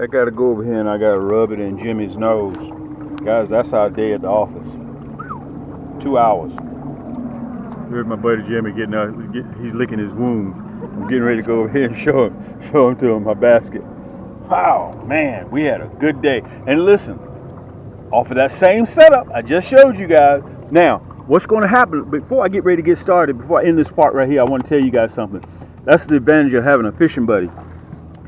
I gotta go over here and I gotta rub it in Jimmy's nose. Guys, that's our day at the office. 2 hours. Here's my buddy Jimmy he's licking his wounds. I'm getting ready to go over here and show him to him my basket. Wow, man, we had a good day. And listen, off of that same setup I just showed you guys. Now, what's going to happen before I get ready to get started, before I end this part right here, I want to tell you guys something. That's the advantage of having a fishing buddy.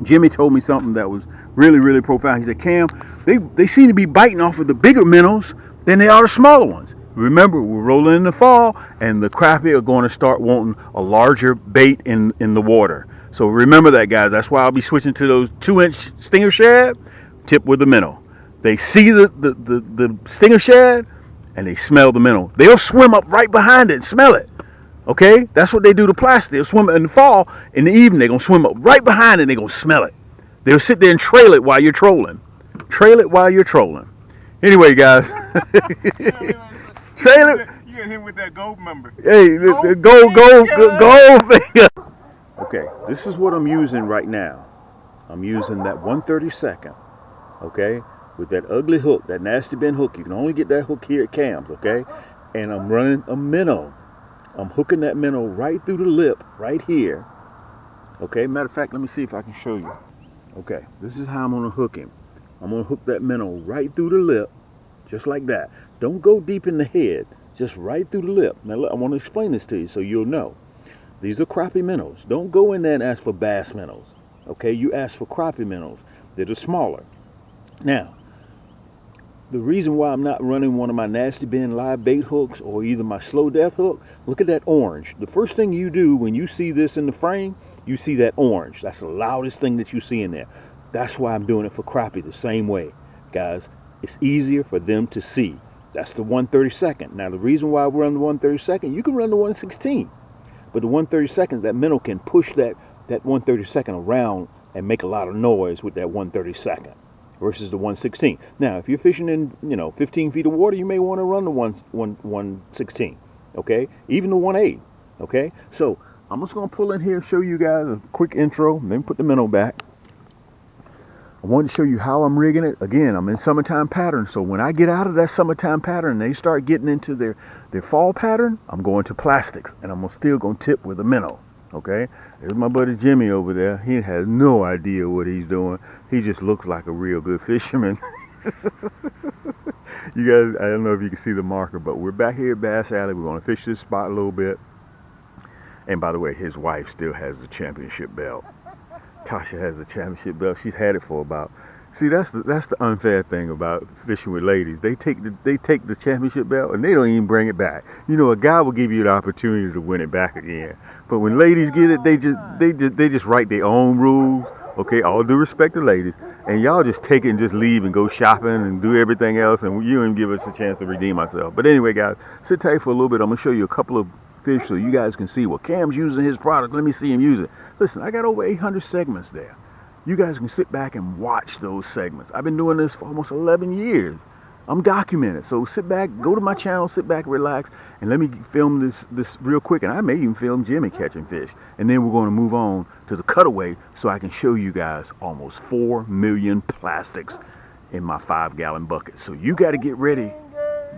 Jimmy told me something that was really, really profound. He said, Cam, they seem to be biting off of the bigger minnows than they are the smaller ones. Remember, we're rolling in the fall, and the crappie are going to start wanting a larger bait in the water. So remember that, guys. That's why I'll be switching to those 2-inch stinger shad, tip with the minnow. They see the stinger shad, and they smell the minnow. They'll swim up right behind it and smell it. Okay? That's what they do to plastic. They'll swim in the fall, in the evening, they're going to swim up right behind it and they're going to smell it. They'll sit there and trail it while you're trolling. Trail it while you're trolling. Anyway, guys. Trail it. You hit him with that gold member. Hey, the Goldfinger. Okay, this is what I'm using right now. I'm using that 1/32, okay, with that ugly hook, that nasty bend hook. You can only get that hook here at Cam's, okay? And I'm running a minnow. I'm hooking that minnow right through the lip, right here. Okay, matter of fact, let me see if I can show you. Okay, this is how I'm gonna hook him. I'm gonna hook that minnow right through the lip, just like that. Don't go deep in the head, just right through the lip. Now, look, I want to explain this to you so you'll know. These are crappie minnows. Don't go in there and ask for bass minnows. Okay, you ask for crappie minnows. They're the smaller. Now, the reason why I'm not running one of my nasty bend live bait hooks or either my slow death hook, look at that orange. The first thing you do when you see this in the frame, you see that orange. That's the loudest thing that you see in there. That's why I'm doing it for crappie the same way. Guys, it's easier for them to see. That's the 1/32. Now, the reason why we run the 1/32, you can run the 1/16. But the 1/32, that minnow can push that 1/32 around and make a lot of noise with that 1/32 versus the 1/16. Now, if you're fishing in 15 feet of water, you may want to run the 1/16. Okay, even the 1/8. Okay, so I'm just gonna pull in here and show you guys a quick intro, and then put the minnow back. I wanted to show you how I'm rigging it. Again, I'm in summertime pattern, so when I get out of that summertime pattern and they start getting into their fall pattern, I'm going to plastics, and I'm still going to tip with a minnow. Okay, there's my buddy Jimmy over there. He has no idea what he's doing. He just looks like a real good fisherman. You guys, I don't know if you can see the marker, but we're back here at Bass Alley. We're going to fish this spot a little bit. And by the way, his wife still has the championship belt. Tasha has the championship belt. She's had it for about. See, that's the unfair thing about fishing with ladies. They take the championship belt and they don't even bring it back. You know, a guy will give you the opportunity to win it back again. But when ladies get it, they just write their own rules. Okay, all due respect to ladies, and y'all just take it and just leave and go shopping and do everything else, and you don't even give us a chance to redeem ourselves. But anyway, guys, sit tight for a little bit. I'm gonna show you a couple of fish so you guys can see what Cam's using his product. Let me see him use it. Listen, I got over 800 segments there. You guys can sit back and watch those segments. I've been doing this for almost 11 years. I'm documented. So sit back, go to my channel, sit back, relax, and let me film this real quick. And I may even film Jimmy catching fish. And then we're going to move on to the cutaway so I can show you guys almost 4 million plastics in my 5-gallon bucket. So you got to get ready.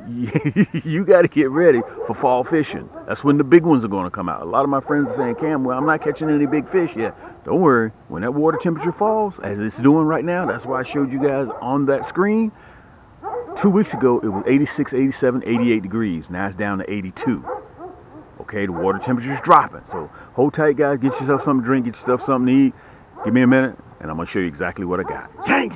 You got to get ready for fall fishing. That's when the big ones are going to come out. A lot of my friends are saying, Cam, well, I'm not catching any big fish yet. Don't worry. When that water temperature falls, as it's doing right now, that's why I showed you guys on that screen. 2 weeks ago, it was 86, 87, 88 degrees. Now it's down to 82. Okay, the water temperature is dropping. So hold tight, guys. Get yourself something to drink. Get yourself something to eat. Give me a minute, and I'm going to show you exactly what I got. Yank!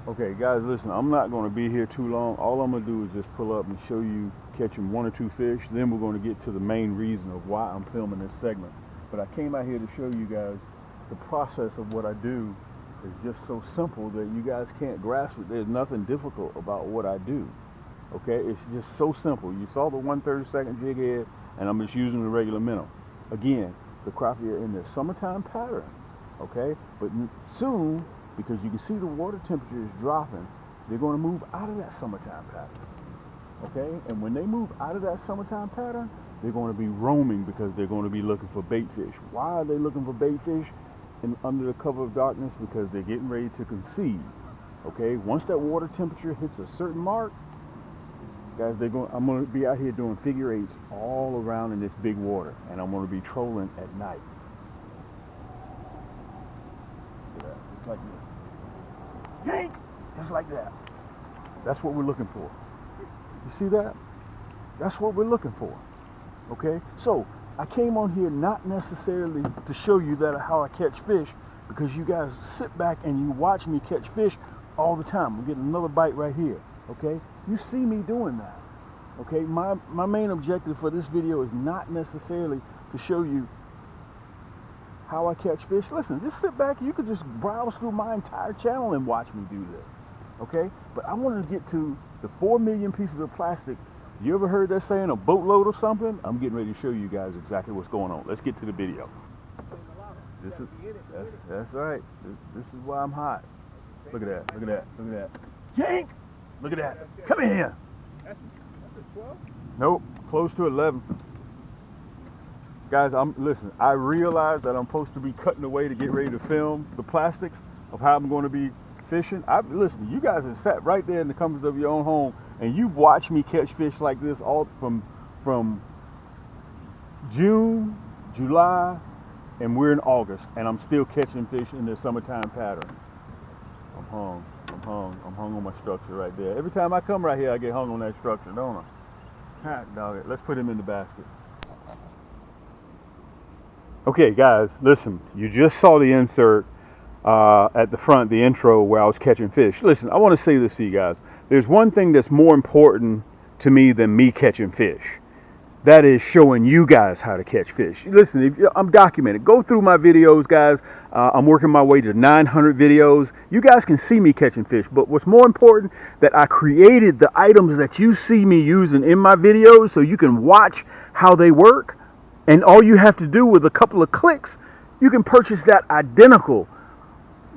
Okay, guys, listen, I'm not going to be here too long. All I'm going to do is just pull up and show you catching 1 or 2 fish. Then we're going to get to the main reason of why I'm filming this segment. But I came out here to show you guys the process of what I do is just so simple that you guys can't grasp it. There's nothing difficult about what I do. Okay, it's just so simple. You saw the 1/32 jig head, and I'm just using the regular minnow. Again, the crappie are in their summertime pattern. Okay, but soon, because you can see the water temperature is dropping, they're going to move out of that summertime pattern. Okay, and when they move out of that summertime pattern, they're going to be roaming because they're going to be looking for bait fish. Why are they looking for bait fish? under the cover of darkness because they're getting ready to conceive. Okay, once that water temperature hits a certain mark, guys, I'm going to be out here doing figure eights all around in this big water, and I'm going to be trolling at night. Look at that, just like this. Yank! Just like that. That's what we're looking for. You see that? That's what we're looking for. Okay, so I came on here not necessarily to show you that how I catch fish, because you guys sit back and you watch me catch fish all the time. We're getting another bite right here. Okay, you see me doing that. Okay, my main objective for this video is not necessarily to show you how I catch fish. Listen, just sit back. You could just browse through my entire channel and watch me do this. Okay, but I wanted to get to the 4 million pieces of plastic. You ever heard that saying, a boatload or something? I'm getting ready to show you guys exactly what's going on. Let's get to the video. That's right. This is why I'm hot. Look at that. Look at that. Look at that. Yank! Look at that. Come in here. That's a 12? Nope. Close to 11. Guys, listen, I realize that I'm supposed to be cutting away to get ready to film the plastics of how I'm going to be fishing. Listen, you guys have sat right there in the comforts of your own home and you've watched me catch fish like this all from June, July, and we're in August, and I'm still catching fish in the summertime pattern. I'm hung on my structure right there. Every time I come right here, I get hung on that structure, don't I? Hot dog it. Let's put him in the basket. Okay, guys, listen. You just saw the insert at the front, the intro where I was catching fish. Listen, I want to say this to you guys. There's one thing that's more important to me than me catching fish. That is showing you guys how to catch fish. Listen, I'm documented. Go through my videos, guys. I'm working my way to 900 videos. You guys can see me catching fish. But what's more important, that I created the items that you see me using in my videos so you can watch how they work. And all you have to do with a couple of clicks, you can purchase that identical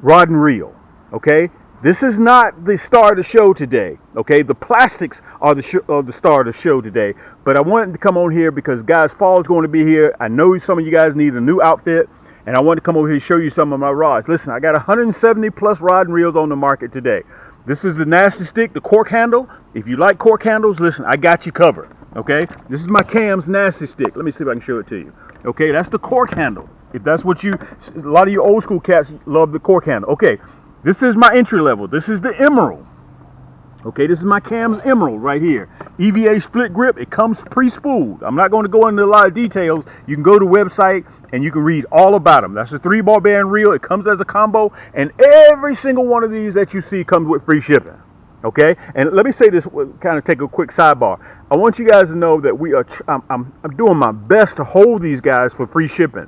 rod and reel. Okay? This is not the star of the show today, okay? The plastics are the star of the show today. But I wanted to come on here because, guys, fall is going to be here. I know some of you guys need a new outfit, and I wanted to come over here and show you some of my rods. Listen, I got 170 plus rod and reels on the market today. This is the Nasty Stick, the cork handle. If you like cork handles, listen, I got you covered, okay? This is my Cam's Nasty Stick. Let me see if I can show it to you. Okay, that's the cork handle. If that's what a lot of you old school cats love, the cork handle. Okay. This is my entry level. This is the Emerald. Okay, this is my Cam's Emerald right here. EVA split grip. It comes pre-spooled. I'm not going to go into a lot of details. You can go to the website and you can read all about them. That's a 3-ball bearing reel. It comes as a combo, and every single one of these that you see comes with free shipping. Okay, and let me say this, kind of take a quick sidebar. I want you guys to know that I'm doing my best to hold these guys for free shipping.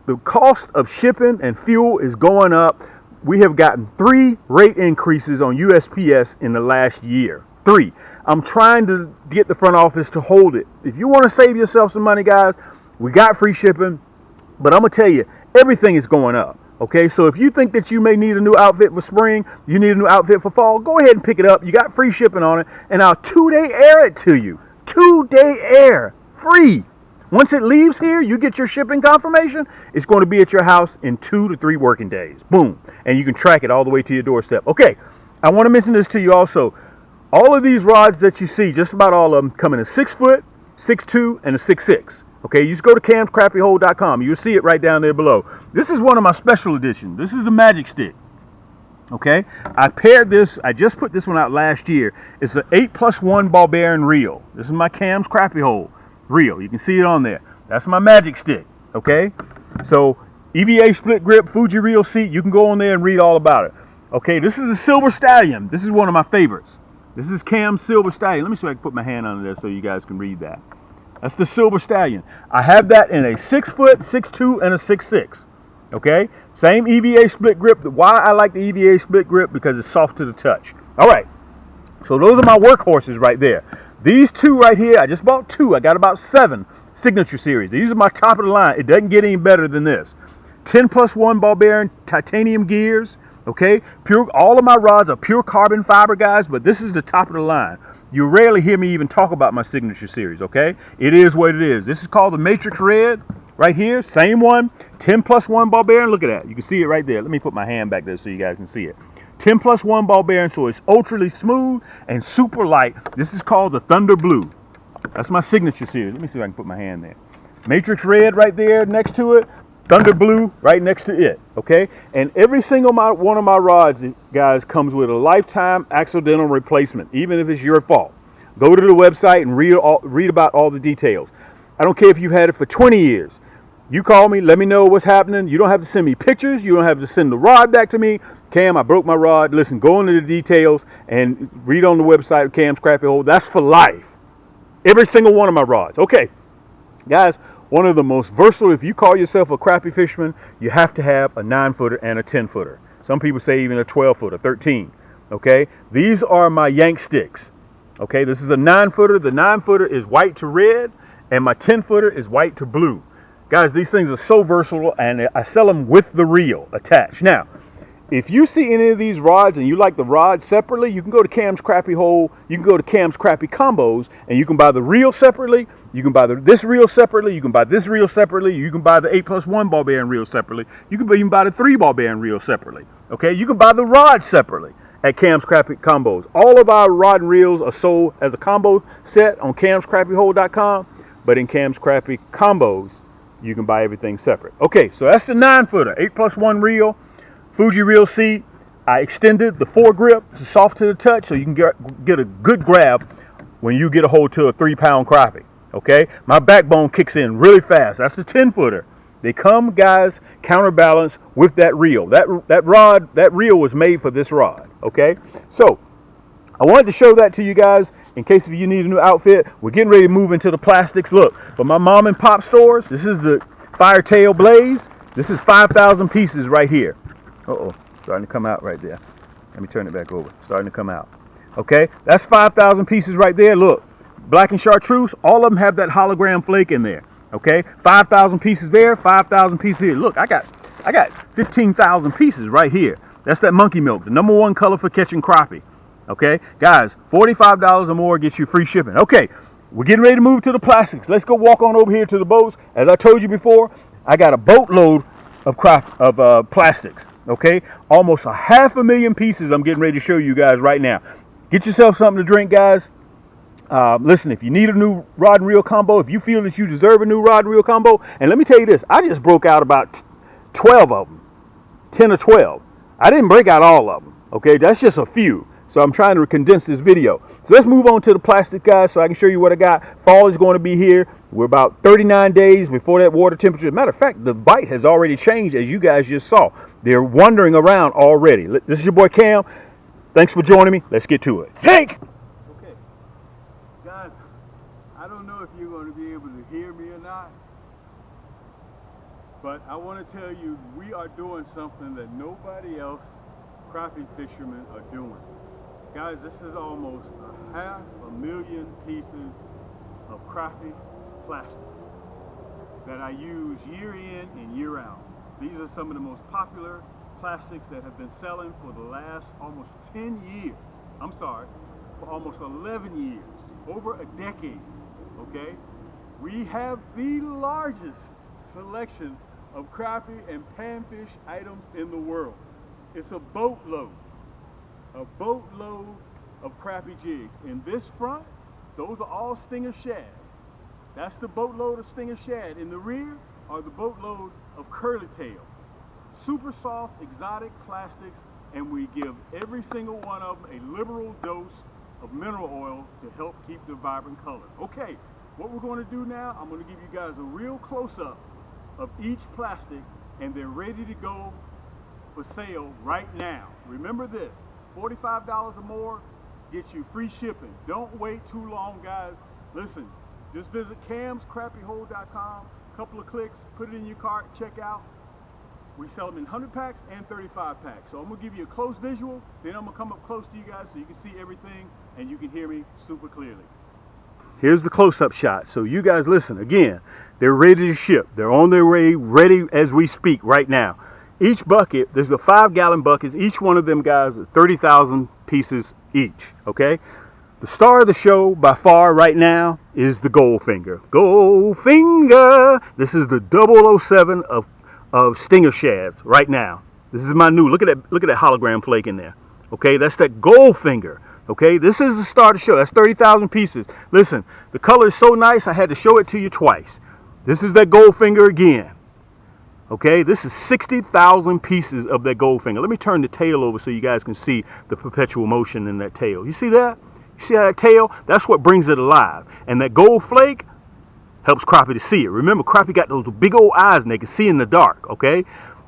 The cost of shipping and fuel is going up. We have gotten 3 rate increases on USPS in the last year. 3. I'm trying to get the front office to hold it. If you want to save yourself some money, guys, we got free shipping. But I'm going to tell you, everything is going up. Okay, so if you think that you may need a new outfit for spring, you need a new outfit for fall, go ahead and pick it up. You got free shipping on it, and I'll 2-day air it to you. 2-day air, free. Once it leaves here, you get your shipping confirmation. It's going to be at your house in 2 to 3 working days. Boom. And you can track it all the way to your doorstep. Okay, I want to mention this to you also. All of these rods that you see, just about all of them, come in a 6-foot, 6'2", and a 6'6". Okay, you just go to camscrappyhole.com. You'll see it right down there below. This is one of my special editions. This is the Magic Stick. Okay, I paired this. I just put this one out last year. It's an 8+1 ball bearing reel. This is my Cam's Crappie Hole reel. You can see it on there. That's my Magic Stick. Okay, so EVA split grip, Fuji reel seat. You can go on there and read all about it. Okay, this is the Silver Stallion. This is one of my favorites. This is Cam's Silver Stallion. Let me see if I can put my hand under there so you guys can read that. That's the Silver Stallion. I have that in a 6-foot, 6'2", and a 6'6". Okay, same EVA split grip. Why I like the EVA split grip? Because it's soft to the touch. All right, so those are my workhorses right there. These 2 right here, I just bought 2. I got about 7 Signature Series. These are my top of the line. It doesn't get any better than this. 10+1 ball bearing titanium gears. Okay, pure. All of my rods are pure carbon fiber, guys, but this is the top of the line. You rarely hear me even talk about my Signature Series. Okay, it is what it is. This is called the Matrix Red right here, same one, 10+1 ball bearing. Look at that. You can see it right there. Let me put my hand back there so you guys can see it. 10+1 ball bearing, so it's ultra smooth and super light. This is called the Thunder Blue. That's my signature series. Let me see if I can put my hand there. Matrix red right there next to it. Thunder Blue right next to it. Okay? And every single one of my rods, guys, comes with a lifetime accidental replacement, even if it's your fault. Go to the website and read about all the details. I don't care if you've had it for 20 years. You call me, let me know what's happening. You don't have to send me pictures. You don't have to send the rod back to me. Cam, I broke my rod. Listen, go into the details and read on the website of Cam's Crappie Hole. That's for life. Every single one of my rods. Okay, guys, one of the most versatile, if you call yourself a crappie fisherman, you have to have a 9-footer and a 10-footer. Some people say even a 12-footer, 13. Okay, these are my yank sticks. Okay, this is a 9-footer. The 9-footer is white to red, and my 10-footer is white to blue. Guys, these things are so versatile, and I sell them with the reel attached. Now, if you see any of these rods and you like the rods separately, you can go to Cam's Crappie Hole. You can go to Cam's Crappie Combos, and you can buy the reel separately. You can buy this reel separately. You can buy this reel separately. You can buy the 8+1 ball bearing reel separately. You can even buy the 3 ball bearing reel separately. Okay, you can buy the rod separately at Cam's Crappie Combos. All of our rod and reels are sold as a combo set on camscrappiehole.com, but in Cam's Crappie Combos, you can buy everything separate. Okay, so that's the 9-footer, 8+1 reel, Fuji reel seat. I extended the foregrip to soft to the touch so you can get a good grab when you get a hold to a 3-pound crappie. Okay, my backbone kicks in really fast. That's the 10-footer. They come, guys, counterbalance with that reel. That reel was made for this rod. Okay, so I wanted to show that to you guys in case if you need a new outfit. We're getting ready to move into the plastics. Look, but my mom and pop stores, this is the Firetail Blaze. This is 5,000 pieces right here. Uh-oh, starting to come out right there. Let me turn it back over. Starting to come out. Okay, that's 5,000 pieces right there. Look, black and chartreuse, all of them have that hologram flake in there. Okay, 5,000 pieces there, 5,000 pieces here. Look, I got 15,000 pieces right here. That's that monkey milk, the #1 color for catching crappie. Okay, guys, $45 or more gets you free shipping. Okay, we're getting ready to move to the plastics. Let's go walk on over here to the boats. As I told you before, I got a boatload of plastics. Okay, almost 500,000 pieces I'm getting ready to show you guys right now. Get yourself something to drink, guys. Listen, if you need a new rod and reel combo, if you feel that you deserve a new rod and reel combo, and let me tell you this, I just broke out about 12 of them, 10 or 12. I didn't break out all of them, okay? That's just a few. So I'm trying to condense this video. So let's move on to the plastic, guys, so I can show you what I got. Fall is going to be here. We're about 39 days before that water temperature. Matter of fact, the bite has already changed, as you guys just saw. They're wandering around already. This is your boy Cam. Thanks for joining me. Let's get to it. Hank! Okay, guys, I don't know if you're going to be able to hear me or not, but I want to tell you we are doing something that nobody else crappie fishermen are doing. Guys, this is almost 500,000 pieces of crappie plastic that I use year in and year out. These are some of the most popular plastics that have been selling for the last almost 10 years. I'm sorry, for almost 11 years, over a decade, okay? We have the largest selection of crappie and panfish items in the world. It's a boatload of crappie jigs. In this front, those are all stinger shad. That's the boatload of stinger shad. In the rear are the boatload of curly tail. Super soft, exotic plastics, and we give every single one of them a liberal dose of mineral oil to help keep the vibrant color. Okay, what we're going to do now, I'm going to give you guys a real close-up of each plastic, and they're ready to go for sale right now. Remember this, $45 or more gets you free shipping. Don't wait too long, guys. Listen, just visit camscrappiehole.com, couple of clicks, put it in your cart, check out. We sell them in 100 packs and 35 packs. So I'm going to give you a close visual, then I'm going to come up close to you guys so you can see everything and you can hear me super clearly. Here's the close-up shot. So you guys listen, again, they're ready to ship. They're on their way, ready as we speak right now. Each bucket, there's a 5-gallon buckets. Each one of them, guys, are 30,000 pieces each, okay? The star of the show by far right now is the Goldfinger. Goldfinger! This is the 007 of stinger shads right now. This is my new, look at that hologram flake in there. Okay, that's that Goldfinger. Okay, this is the star of the show. That's 30,000 pieces. Listen, the color is so nice, I had to show it to you twice. This is that Goldfinger again. Okay, this is 60,000 pieces of that Goldfinger. Let me turn the tail over so you guys can see the perpetual motion in that tail. You see that? You see that tail? That's what brings it alive. And that gold flake helps Crappie to see it. Remember, Crappie got those big old eyes and they can see in the dark, okay?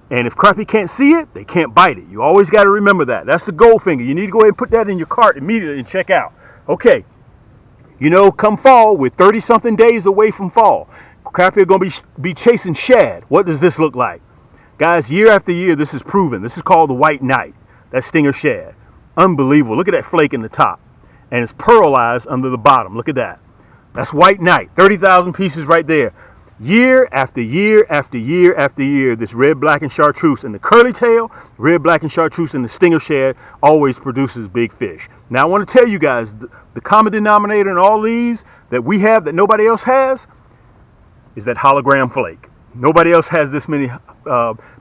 And if Crappie can't see it, they can't bite it. You always got to remember that. That's the Goldfinger. You need to go ahead and put that in your cart immediately and check out. Okay, you know, come fall, we're 30-something days away from fall. Crappie are going to be chasing shad. What does this look like? Guys, year after year, this is proven. This is called the White Knight. That stinger shad. Unbelievable. Look at that flake in the top. And it's pearlized under the bottom. Look at that. That's White Knight. 30,000 pieces right there. Year after year after year after year, this red, black, and chartreuse and the curly tail, red, black, and chartreuse and the stinger shad always produces big fish. Now, I want to tell you guys, the common denominator in all these that we have that nobody else has is that hologram flake. Nobody else has this many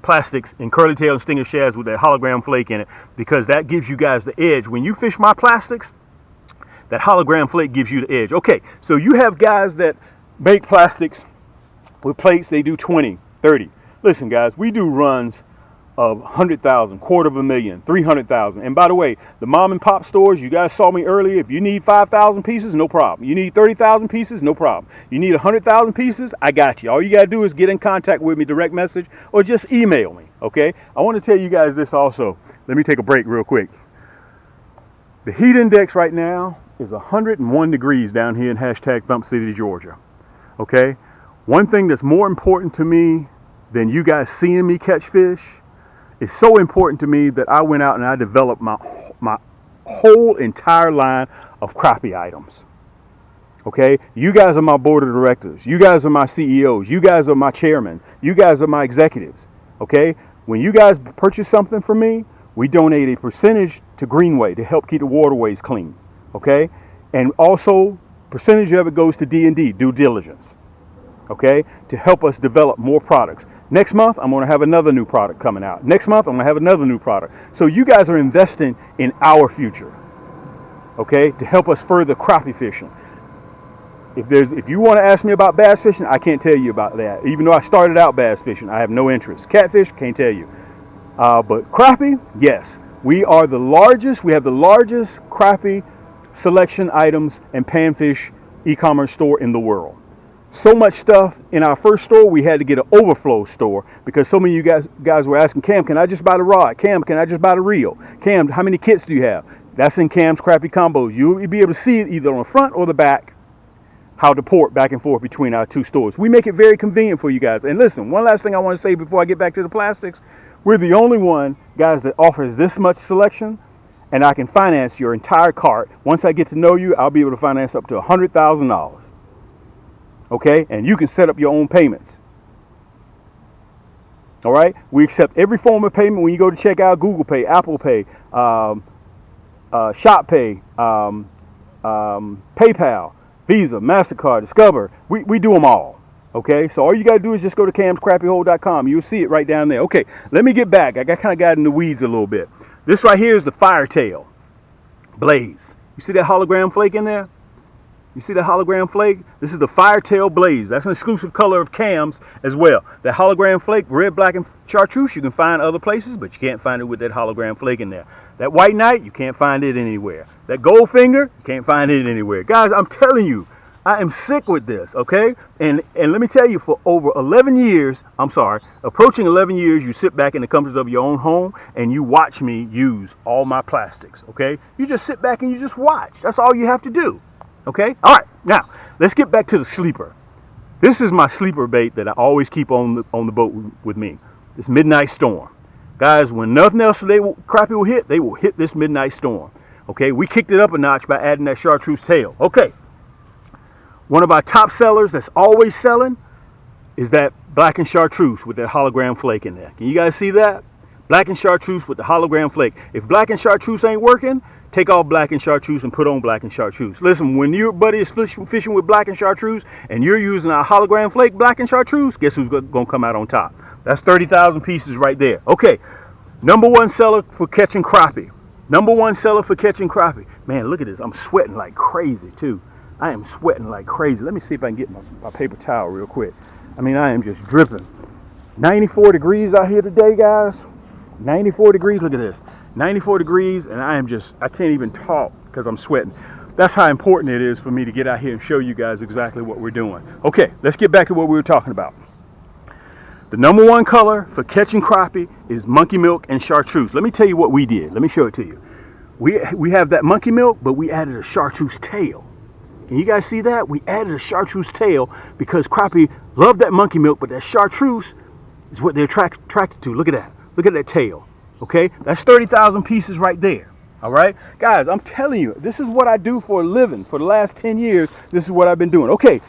plastics in curly tail and stinger shads with that hologram flake in it, because that gives you guys the edge. When you fish my plastics, that hologram flake gives you the edge. Okay, so you have guys that make plastics with plates, they do 20, 30. Listen, guys, we do runs of 100,000, $250,000, 300,000. And by the way, the mom and pop stores, you guys saw me earlier. If you need 5,000 pieces, no problem. You need 30,000 pieces, no problem. You need 100,000 pieces, I got you. All you got to do is get in contact with me, direct message, or just email me, okay? I want to tell you guys this also. Let me take a break real quick. The heat index right now is 101 degrees down here in #Thump City, Georgia, okay? One thing that's more important to me than you guys seeing me catch fish, it's so important to me that I went out and I developed my whole entire line of crappie items. Okay, you guys are my board of directors. You guys are my CEOs. You guys are my chairmen. You guys are my executives. Okay, when you guys purchase something from me, we donate a percentage to Greenway to help keep the waterways clean. Okay, and also percentage of it goes to D&D, due diligence. Okay, to help us develop more products. Next month, I'm going to have another new product coming out. Next month, I'm going to have another new product. So you guys are investing in our future, okay, to help us further crappie fishing. If you want to ask me about bass fishing, I can't tell you about that. Even though I started out bass fishing, I have no interest. Catfish, can't tell you. But crappie, yes. We are the largest. We have the largest crappie selection items and panfish e-commerce store in the world. So much stuff in our first store, we had to get an overflow store because so many of you guys were asking, Cam, can I just buy the rod? Cam, can I just buy the reel? Cam, how many kits do you have? That's in Cam's Crappie Combos. You'll be able to see it either on the front or the back, how to port back and forth between our two stores. We make it very convenient for you guys. And listen, one last thing I want to say before I get back to the plastics. We're the only one, guys, that offers this much selection, and I can finance your entire cart. Once I get to know you, I'll be able to finance up to $100,000. Okay, and you can set up your own payments. All right, we accept every form of payment when you go to check out: Google Pay, Apple Pay, Shop Pay, PayPal, Visa, MasterCard, Discover. We do them all. Okay, so all you gotta do is just go to camscrappyhole.com. You'll see it right down there. Okay, let me get back. I kind of got in the weeds a little bit. This right here is the Firetail Blaze. You see that hologram flake in there? You see the hologram flake? This is the Firetail Blaze. That's an exclusive color of Cam's as well. That hologram flake, red, black, and chartreuse, you can find other places, but you can't find it with that hologram flake in there. That White Knight, you can't find it anywhere. That Goldfinger, you can't find it anywhere. Guys, I'm telling you, I am sick with this, okay? And let me tell you, for over 11 years, approaching 11 years, you sit back in the comforts of your own home and you watch me use all my plastics, okay? You just sit back and you just watch. That's all you have to do. Okay, all right, now let's get back to the sleeper. This is my sleeper bait that I always keep on the boat with me. This Midnight Storm. Guys, when nothing else crappie will hit, they will hit this Midnight Storm. Okay, we kicked it up a notch by adding that chartreuse tail. Okay, one of our top sellers that's always selling is that black and chartreuse with that hologram flake in there. Can you guys see that? Black and Chartreuse with the hologram flake. If black and Chartreuse ain't working, take off black and Chartreuse and put on black and Chartreuse. Listen, when your buddy is fishing with black and Chartreuse and you're using a hologram flake black and Chartreuse, guess who's going to come out on top? That's 30,000 pieces right there. Okay, number one seller for catching crappie. Number one seller for catching crappie. Man, look at this. I'm sweating like crazy too. I am sweating like crazy. Let me see if I can get my paper towel real quick. I mean, I am just dripping. 94 degrees out here today, guys. 94 degrees. Look at this. 94 degrees, and I can't even talk because I'm sweating. That's how important it is for me to get out here and show you guys exactly what we're doing. Okay, let's get back to what we were talking about. The number one color for catching crappie is monkey milk and chartreuse. Let me tell you what we did. Let me show it to you. We have that monkey milk, but we added a chartreuse tail. Can you guys see that? We added a chartreuse tail because crappie love that monkey milk, but that chartreuse is what they're attracted to. Look at that. Look at that tail. Okay? That's 30,000 pieces right there. All right? Guys, I'm telling you, this is what I do for a living. For the last 10 years, this is what I've been doing. Okay,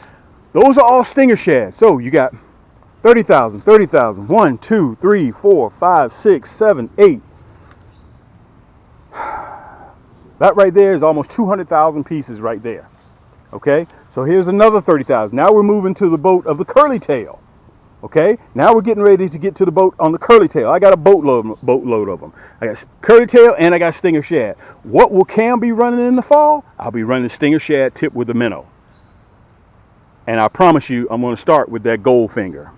those are all stinger shads. So you got 30,000, 30,000. 1, 2, 3, 4, 5, 6, 7, 8. That right there is almost 200,000 pieces right there. Okay, so here's another 30,000. Now we're moving to the boat of the curly tail. Okay, now we're getting ready to get to the boat on the curly tail. I got a boatload of them. I got curly tail and I got stinger shad. What will Cam be running in the fall? I'll be running stinger shad tip with the minnow. And I promise you, I'm going to start with that Goldfinger.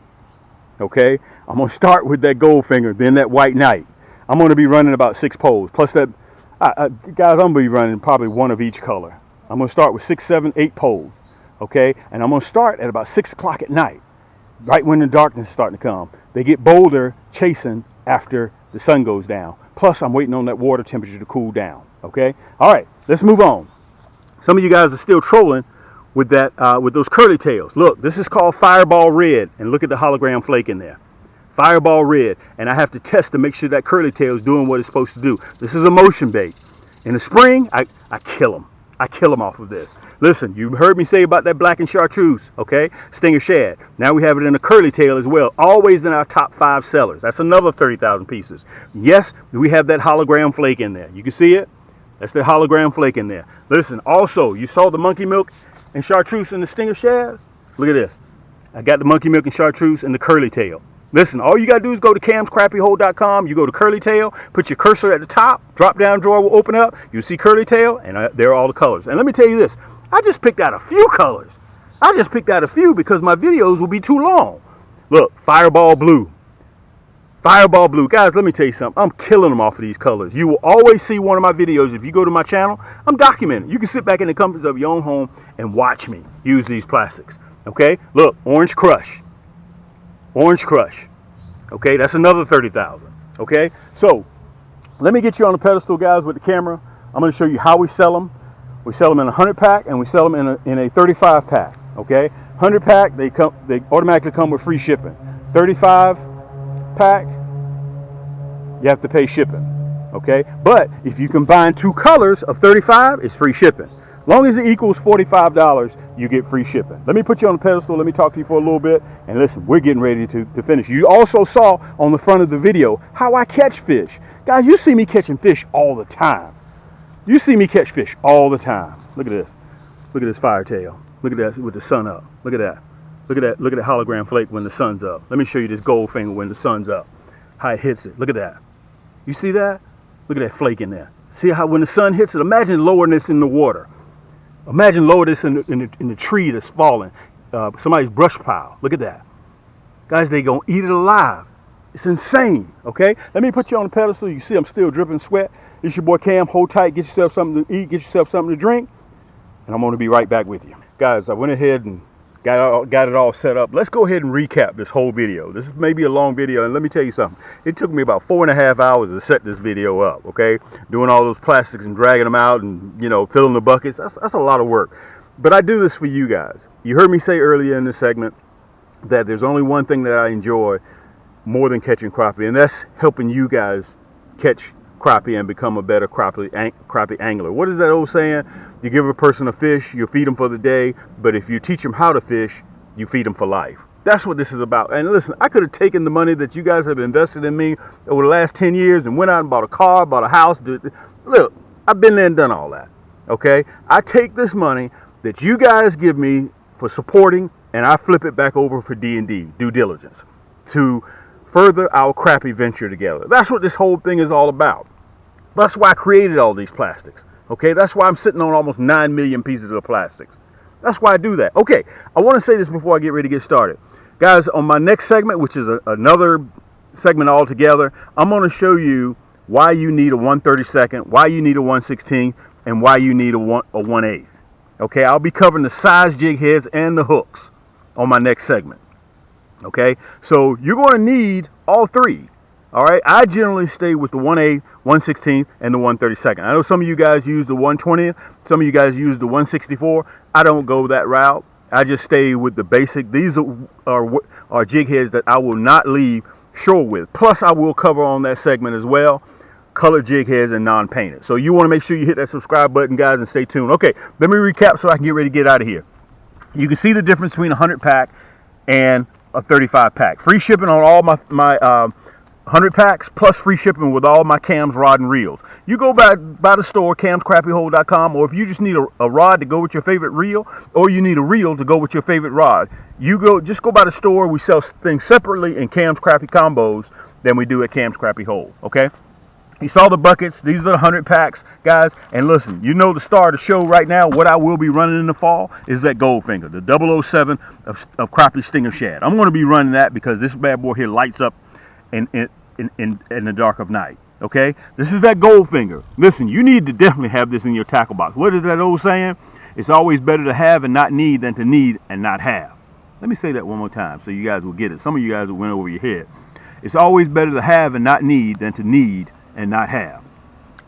Okay, I'm going to start with that Goldfinger, then that white knight. I'm going to be running about 6 poles. Plus that, guys, I'm going to be running probably one of each color. I'm going to start with 6, 7, 8 poles, okay? And I'm going to start at about 6 o'clock at night, right when the darkness is starting to come. They get bolder chasing after the sun goes down. Plus, I'm waiting on that water temperature to cool down, okay? All right, let's move on. Some of you guys are still trolling with that, with those curly tails. Look, this is called Fireball Red, and look at the hologram flake in there. Fireball Red, and I have to test to make sure that curly tail is doing what it's supposed to do. This is a motion bait. In the spring, I kill them. I kill them off of this. Listen, you heard me say about that black and chartreuse, okay? Stinger shad. Now we have it in a curly tail as well. Always in our top 5 sellers. That's another 30,000 pieces. Yes, we have that hologram flake in there. You can see it? That's the hologram flake in there. Listen, also, you saw the monkey milk and chartreuse in the stinger shad? Look at this. I got the monkey milk and chartreuse and the curly tail. Listen, all you got to do is go to camscrappiehole.com. You go to curly tail, put your cursor at the top, drop down drawer will open up. You see curly tail, and there are all the colors. And let me tell you this. I just picked out a few colors. I just picked out a few because my videos will be too long. Look, Fireball Blue. Fireball Blue. Guys, let me tell you something. I'm killing them off of these colors. You will always see one of my videos. If you go to my channel, I'm documenting. You can sit back in the comforts of your own home and watch me use these plastics. Okay? Look, Orange Crush. Orange Crush. Okay, that's another 30,000. Okay, so let me get you on the pedestal, guys, with the camera. I'm going to show you how we sell them. We sell them in a 100 pack and we sell them in a 35 pack. Okay, 100 pack, they automatically come with free shipping. 35 pack, you have to pay shipping. Okay, but if you combine 2 colors of 35, it's free shipping. Long as it equals $45, you get free shipping. Let me put you on the pedestal. Let me talk to you for a little bit. And listen, we're getting ready to finish. You also saw on the front of the video how I catch fish. Guys, you see me catching fish all the time. You see me catch fish all the time. Look at this. Look at this fire tail. Look at that with the sun up. Look at that. Look at that. Look at the hologram flake when the sun's up. Let me show you this Goldfinger when the sun's up. How it hits it. Look at that. You see that? Look at that flake in there. See how when the sun hits it, imagine lowering this in the water. Imagine lower this in the tree that's falling. Somebody's brush pile. Look at that. Guys, they going to eat it alive. It's insane, okay? Let me put you on the pedestal. You see I'm still dripping sweat. It's your boy Cam. Hold tight. Get yourself something to eat. Get yourself something to drink. And I'm going to be right back with you. Guys, I went ahead and got it all set up. Let's go ahead and recap this whole video. This is maybe a long video, and let me tell you something. It took me about 4.5 hours to set this video up, okay? Doing all those plastics and dragging them out and, you know, filling the buckets. That's a lot of work. But I do this for you guys. You heard me say earlier in this segment that there's only one thing that I enjoy more than catching crappie, and that's helping you guys catch crappie and become a better crappie angler. What is that old saying? You give a person a fish, you feed them for the day, but if you teach them how to fish, you feed them for life. That's what this is about. And listen, I could have taken the money that you guys have invested in me over the last 10 years and went out and bought a car, bought a house. Look, I've been there and done all that. Okay? I take this money that you guys give me for supporting, and I flip it back over for D&D, due diligence, to further our Crappie venture together. That's what this whole thing is all about. That's why I created all these plastics. Okay? That's why I'm sitting on almost 9 million pieces of plastics. That's why I do that. Okay, I want to say this before I get ready to get started. Guys, on my next segment, which is another segment altogether, I'm going to show you why you need a 1/32, why you need a 1/16, and why you need a 1/8. Okay, I'll be covering the size jig heads and the hooks on my next segment. Okay, so you're going to need all three. All right, I generally stay with the 1/8, 1/16, and the 1/32. I know some of you guys use the 1/20, some of you guys use the 1/64. I don't go that route. I just stay with the basic. These are jig heads that I will not leave shore with. Plus, I will cover on that segment as well, colored jig heads and non-painted. So you want to make sure you hit that subscribe button, guys, and stay tuned. Okay, let me recap so I can get ready to get out of here. You can see the difference between a 100 pack and a 35 pack. Free shipping on all my 100 packs, plus free shipping with all my cams, rod, and reels. You go by the store, camscrappyhole.com, or if you just need a rod to go with your favorite reel, or you need a reel to go with your favorite rod, just go by the store. We sell things separately in Cam's Crappy Combos than we do at Cam's Crappy Hole, okay? You saw the buckets. These are the 100 packs, guys. And listen, you know the star of the show right now, what I will be running in the fall is that Goldfinger, the 007 of Crappie Stinger Shad. I'm going to be running that because this bad boy here lights up in the dark of night. Okay, this is that Goldfinger. Listen, you need to definitely have this in your tackle box. What is that old saying? It's always better to have and not need than to need and not have. Let me say that one more time so you guys will get it. Some of you guys will went over your head. It's always better to have and not need than to need and not have.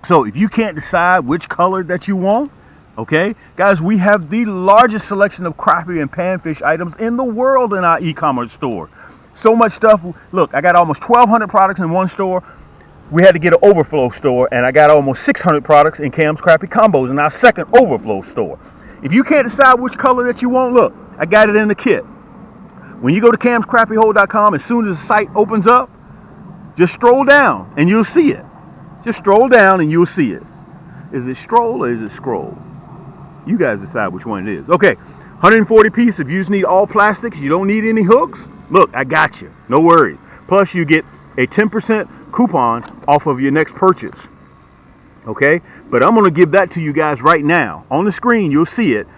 So if you can't decide which color that you want, okay, guys, we have the largest selection of crappie and panfish items in the world in our e-commerce store. So much stuff. Look, I got almost 1,200 products in one store. We had to get an overflow store, and I got almost 600 products in Cam's Crappy Combos in our second overflow store. If you can't decide which color that you want, look, I got it in the kit. When you go to camscrappyhole.com, as soon as the site opens up, just stroll down and you'll see it. Just stroll down and you'll see it. Is it stroll or is it scroll? You guys decide which one it is. Okay, 140 piece. If you just need all plastics, you don't need any hooks, look, I got you. No worries. Plus, you get a 10% coupon off of your next purchase. Okay, but I'm going to give that to you guys right now. On the screen, you'll see it.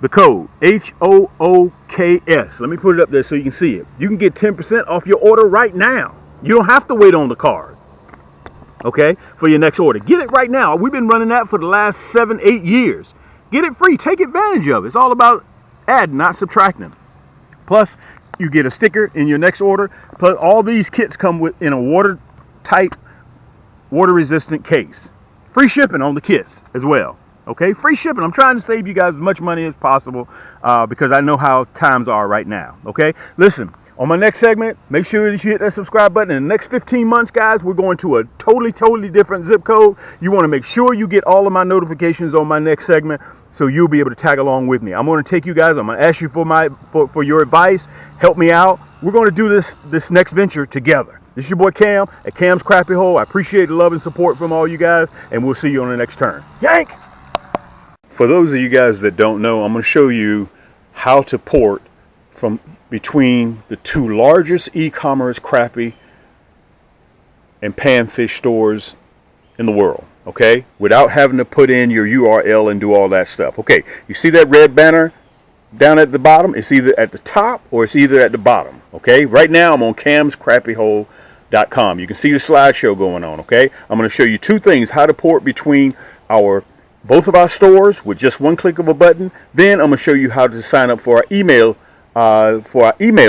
The code HOOKS. Let me put it up there so you can see it. You can get 10% off your order right now. You don't have to wait on the card. Okay, for your next order. Get it right now. We've been running that for the last 7-8 years. Get it free. Take advantage of it. It's all about adding, not subtracting. Plus, you get a sticker in your next order. Plus, all these kits come in a watertight, water-resistant case. Free shipping on the kits as well. Okay, free shipping. I'm trying to save you guys as much money as possible because I know how times are right now. Okay, listen. On my next segment, make sure that you hit that subscribe button. In the next 15 months, guys, we're going to a totally different zip code. You want to make sure you get all of my notifications on my next segment so you'll be able to tag along with me. I'm going to take you guys. I'm going to ask you for your advice. Help me out. We're going to do this next venture together. This is your boy Cam at Cam's Crappy Hole. I appreciate the love and support from all you guys, and we'll see you on the next turn. Yank! For those of you guys that don't know, I'm going to show you how to port from between the two largest e-commerce crappie and panfish stores in the world, okay, without having to put in your URL and do all that stuff. Okay, you see that red banner down at the bottom? It's either at the top or it's either at the bottom. Okay, right now I'm on camscrappyhole.com. You can see the slideshow going on. Okay, I'm going to show you two things: how to port between both of our stores with just one click of a button. Then I'm going to show you how to sign up for our email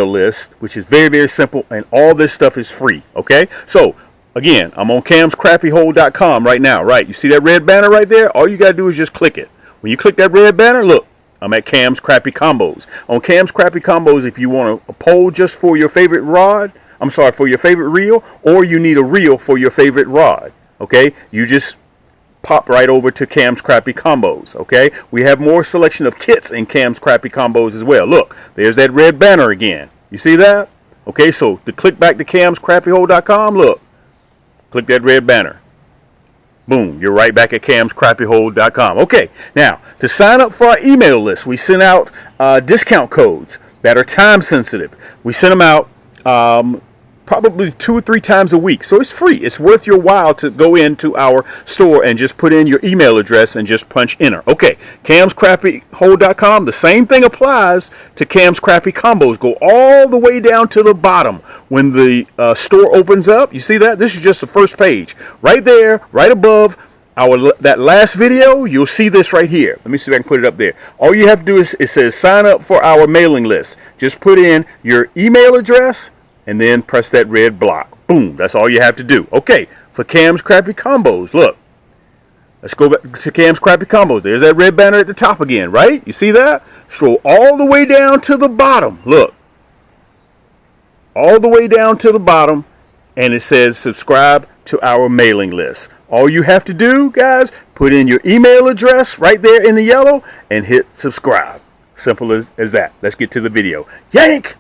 list, which is very simple, and all this stuff is free. Okay, so again, I'm on camscrappyhole.com right now. Right, you see that red banner right there? All you gotta do is just click it. When you click that red banner, look, I'm at Cam's Crappy Combos. On Cam's Crappy Combos, if you want a pole just for your favorite for your favorite reel, or you need a reel for your favorite rod, okay, you just pop right over to Cam's Crappy Combos. Okay, we have more selection of kits in Cam's Crappy Combos as well. Look, there's that red banner again. You see that? Okay, so to click back to camscrappyhole.com, look, click that red banner. Boom, you're right back at camscrappyhole.com. Okay, now to sign up for our email list, we send out discount codes that are time sensitive. We send them out probably 2 or 3 times a week. So it's free. It's worth your while to go into our store and just put in your email address and just punch enter. Okay, camscrappyhole.com. The same thing applies to Cam's Crappy Combos. Go all the way down to the bottom when the store opens up. You see that? This is just the first page. Right there, right above that last video, you'll see this right here. Let me see if I can put it up there. All you have to do is, it says sign up for our mailing list. Just put in your email address and then press that red block. Boom, that's all you have to do. Okay, for Cam's Crappy Combos, look. Let's go back to Cam's Crappy Combos. There's that red banner at the top again, right? You see that? Scroll all the way down to the bottom. Look. All the way down to the bottom, and it says subscribe to our mailing list. All you have to do, guys, put in your email address right there in the yellow and hit subscribe. Simple as that. Let's get to the video. Yank!